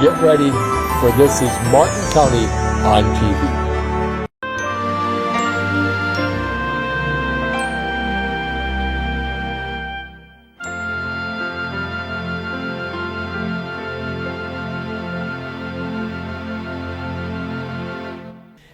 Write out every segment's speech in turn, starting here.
get ready for This is Martin County on TV.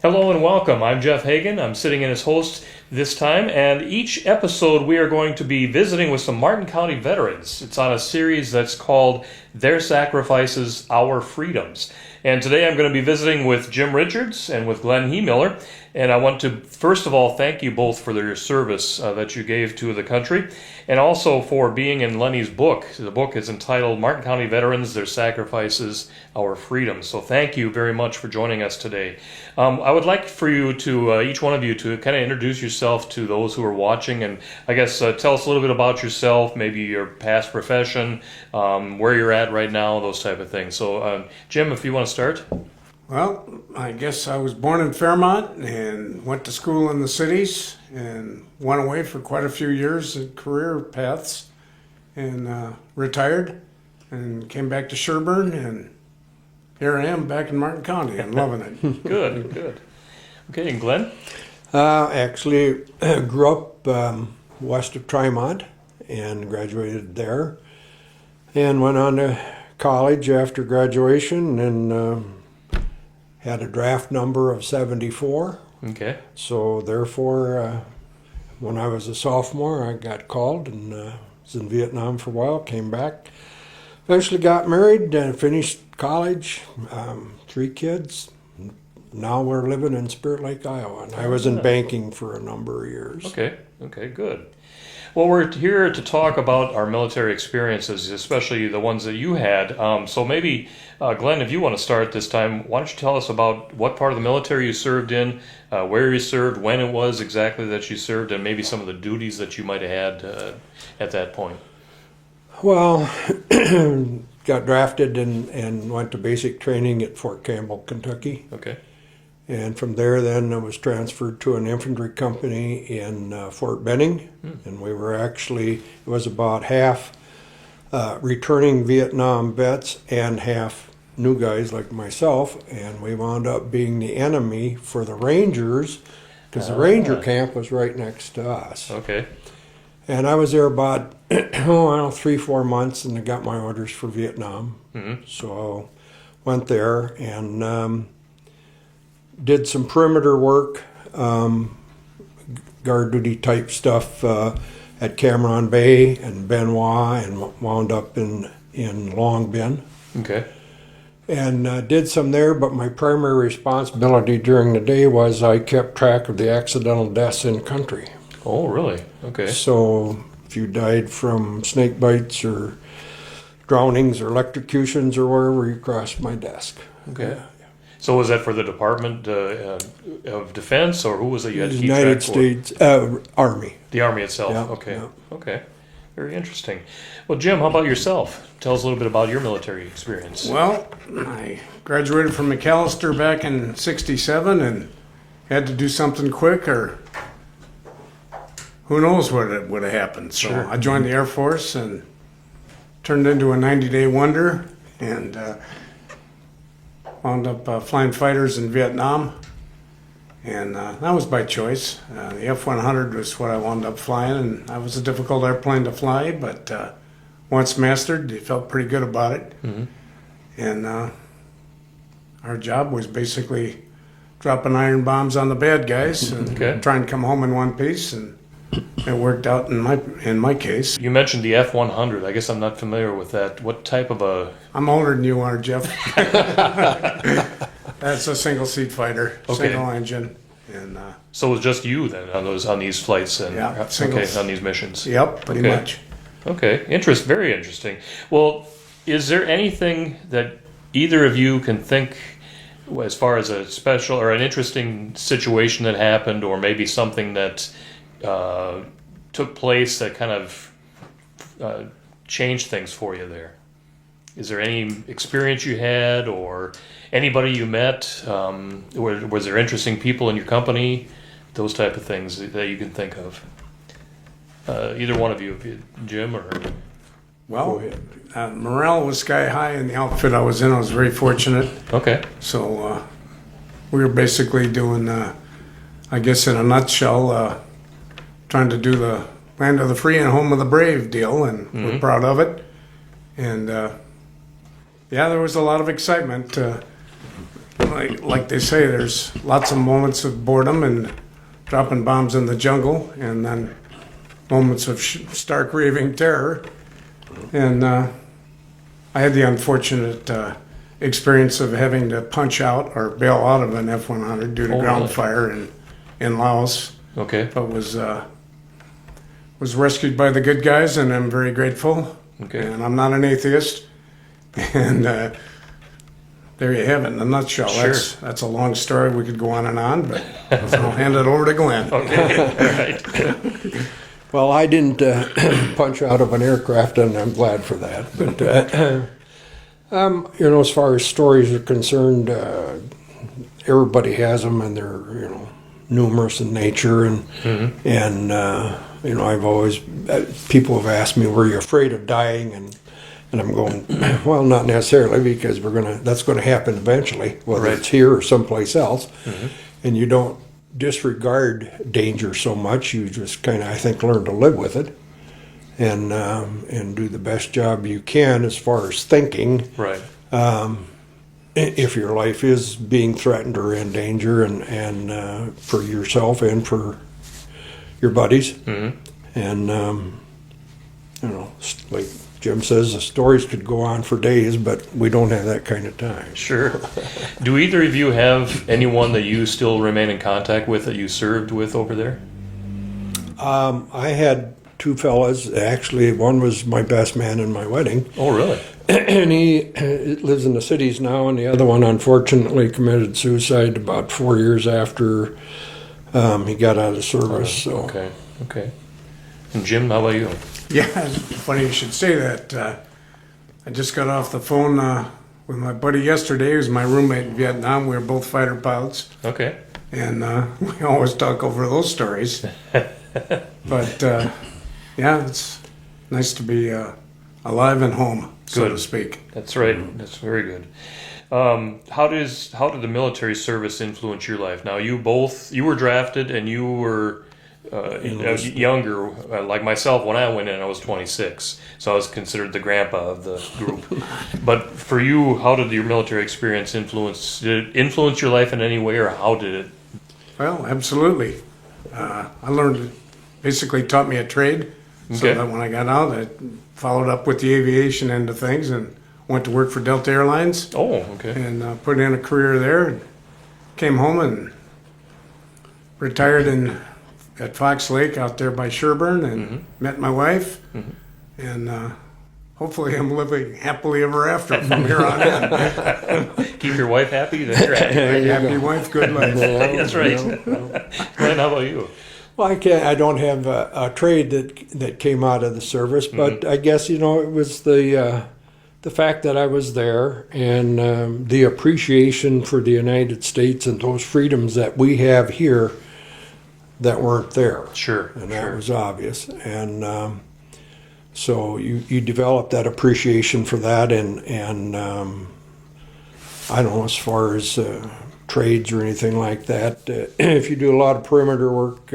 Hello and welcome. I'm Jeff Hagen. I'm sitting in as host this time, and each episode we are going to be visiting with some Martin County veterans. It's on a series that's called Their Sacrifices, Our Freedoms. And today I'm going to be visiting with Jim Richards and with Glen Hemiller. And I want to, first of all, thank you both for your service that you gave to the country, and also for being in Lenny's book. The book is entitled Martin County Veterans, Their Sacrifices, Our Freedoms. So thank you very much for joining us today. I would like for you to, each one of you, to kind of introduce yourself to those who are watching, and I guess tell us a little bit about yourself, maybe your past profession, where you're at right now, those type of things. So Jim, if you want to start. Well, I guess I was born in Fairmont and went to school in the cities and went away for quite a few years in career paths and retired and came back to Sherburne, and here I am back in Martin County and loving it. Good, good. Okay, and Glenn? Actually, grew up west of Tremont and graduated there and went on to college after graduation and had a draft number of 74. Okay. So therefore, when I was a sophomore, I got called and was in Vietnam for a while, came back, eventually got married and finished college, 3 kids. Now we're living in Spirit Lake, Iowa, and I was in banking for a number of years. Okay, good. Well, we're here to talk about our military experiences, especially the ones that you had. So maybe, Glenn, if you want to start this time, why don't you tell us about what part of the military you served in, where you served, when it was exactly that you served, and maybe some of the duties that you might have had at that point. Well, got drafted and went to basic training at Fort Campbell, Kentucky. Okay. And from there, then I was transferred to an infantry company in Fort Benning. And we were actually, it was about half returning Vietnam vets and half new guys like myself. And we wound up being the enemy for the Rangers because the Ranger camp was right next to us. Okay. And I was there about, 3-4 months, and I got my orders for Vietnam. Mm-hmm. So went there and did some perimeter work, guard duty type stuff at Cameron Bay and Benoit, and wound up in Long Bin. Okay. And did some there, but my primary responsibility during the day was I kept track of the accidental deaths in country. Oh, really? Okay. So if you died from snake bites or drownings or electrocutions or wherever, you crossed my desk. Okay. So was that for the Department of Defense, or who was it you had to keep United track States Army. The Army itself. Yeah, Okay. yeah. Okay. Very interesting. Well, Jim, how about yourself? Tell us a little bit about your military experience. Well, I graduated from McAllister back in '67 and had to do something quick, or who knows what would have happened. So Sure. I joined the Air Force and turned into a 90-day wonder, and wound up flying fighters in Vietnam, and that was by choice. The F-100 was what I wound up flying, and that was a difficult airplane to fly, but once mastered, you felt pretty good about it. Mm-hmm. And our job was basically dropping iron bombs on the bad guys and Okay. trying to come home in one piece, and it worked out in my case. You mentioned the F-100. I guess I'm not familiar with that. What type of a... I'm older than you are, Jeff. That's a single-seat fighter, Okay. single engine, and So it was just you then on these flights and Yeah, singles. on these missions. yep, pretty Okay. much. Okay, very interesting. Well, is there anything that either of you can think as far as a special or an interesting situation that happened, or maybe something that took place that kind of changed things for you there? Is there any experience you had, or anybody you met? Was there interesting people in your company? Those type of things that you can think of. Either one of you, Jim or... Well, morale was sky high in the outfit I was in. I was very fortunate. Okay. So we were basically doing, I guess in a nutshell, trying to do the land of the free and home of the brave deal, and we're proud of it. And there was a lot of excitement. Like they say, there's lots of moments of boredom and dropping bombs in the jungle, and then moments of stark raving terror. And I had the unfortunate experience of having to punch out or bail out of an F-100 due to ground fire in Laos. Okay. But was rescued by the good guys, and I'm very grateful. Okay. And I'm not an atheist. And there you have it in a nutshell. Sure. That's a long story. We could go on and on, but I'll hand it over to Glenn. Okay. All right. Well, I didn't punch out of an aircraft, and I'm glad for that. But as far as stories are concerned, everybody has them, and they're numerous in nature. And I've always people have asked me, "Were you afraid of dying?" And I'm going, well, not necessarily, because that's gonna happen eventually, whether it's here or someplace else. And you don't disregard danger so much. You just kind of, I think, learn to live with it, and do the best job you can as far as thinking. Right. If your life is being threatened or in danger, and for yourself and for your buddies, and like Jim says, the stories could go on for days, but we don't have that kind of time. Sure. Do either of you have anyone that you still remain in contact with that you served with over there? I had two fellas. Actually, one was my best man in my wedding. Oh, really? And he lives in the cities now, and the other one, unfortunately, committed suicide about 4 years after he got out of service. So. Okay. And Jim, how about you? Yeah, it's funny you should say that. I just got off the phone with my buddy yesterday, who's my roommate in Vietnam. We were both fighter pilots. Okay. And we always talk over those stories. But it's nice to be alive and home, so to speak. That's right. That's very good. How did the military service influence your life? Now, you were drafted, and you were younger, like myself. When I went in, I was 26, so I was considered the grandpa of the group. But for you, how did your military experience influence your life in any way, or how did it? Well, absolutely. I learned, basically taught me a trade, so that when I got out, I followed up with the aviation end of things and went to work for Delta Airlines. Oh, okay. And put in a career there, and came home and retired at Fox Lake out there by Sherburne, and met my wife, and hopefully I'm living happily ever after from here on in. Keep your wife happy, then you're happy. Happy wife, good life. That's right. Glenn, how about you? Well, I don't have a trade that came out of the service, but I guess it was the fact that I was there, and the appreciation for the United States and those freedoms that we have here that weren't there. Sure. And that was obvious. And so you develop that appreciation for that, and I don't know, as far as trades or anything like that, if you do a lot of perimeter work,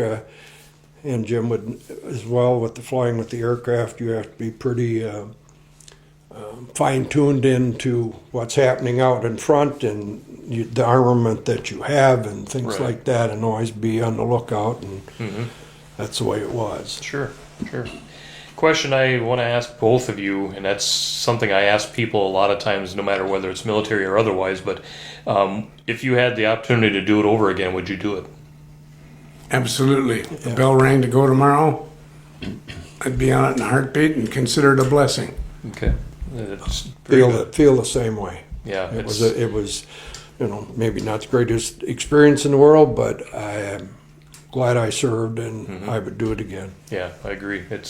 and Jim would as well, with the flying with the aircraft, you have to be pretty fine-tuned into what's happening out in front, and the armament that you have and things like that, and always be on the lookout, and that's the way it was. Sure. Question I want to ask both of you, and that's something I ask people a lot of times, no matter whether it's military or otherwise, but if you had the opportunity to do it over again, would you do it? Absolutely. If the bell rang to go tomorrow, I'd be on it in a heartbeat and consider it a blessing. Okay. Feel the same way. Yeah. It was maybe not the greatest experience in the world, but I am glad I served, and I would do it again. Yeah, I agree. And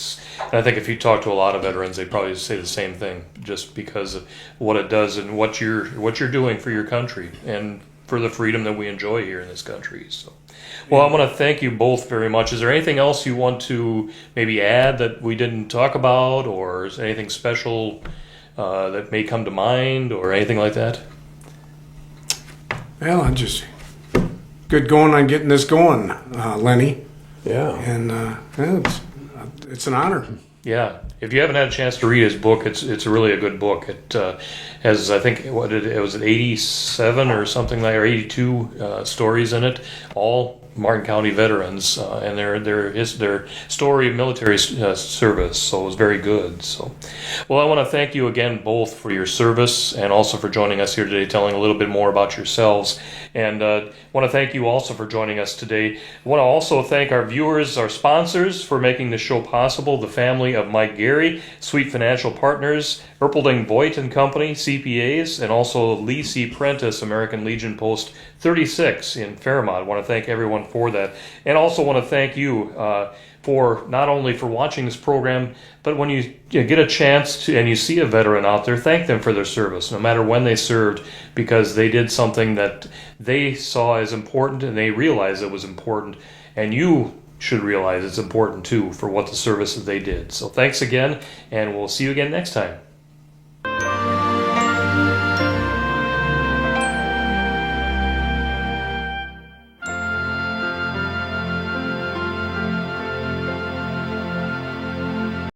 I think if you talk to a lot of veterans, they probably say the same thing, just because of what it does and what you're doing for your country. And for the freedom that we enjoy here in this country. So, well, I want to thank you both very much. Is there anything else you want to maybe add that we didn't talk about, or is there anything special that may come to mind, or anything like that? Well, I'm just good going on getting this going, Lenny. Yeah. And yeah, it's an honor. Yeah, if you haven't had a chance to read his book, it's really a good book. It has, I think, it was 87 or something like, or 82 stories in it, all Martin County veterans, and their story of military service. So it was very good. So, well, I want to thank you again both for your service and also for joining us here today, telling a little bit more about yourselves. And want to thank you also for joining us today. I want to also thank our viewers, our sponsors, for making this show possible. The family of Mike Gary, Sweet Financial Partners, Erpelding Voigt and Company, CPAs, and also Lee C. Prentice, American Legion Post 36 in Fairmont. I want to thank everyone for that. And also want to thank you for not only for watching this program, but when you get a chance to and you see a veteran out there, thank them for their service, no matter when they served, because they did something that they saw as important and they realized it was important, and you should realize it's important too for what the service that they did. So thanks again, and we'll see you again next time.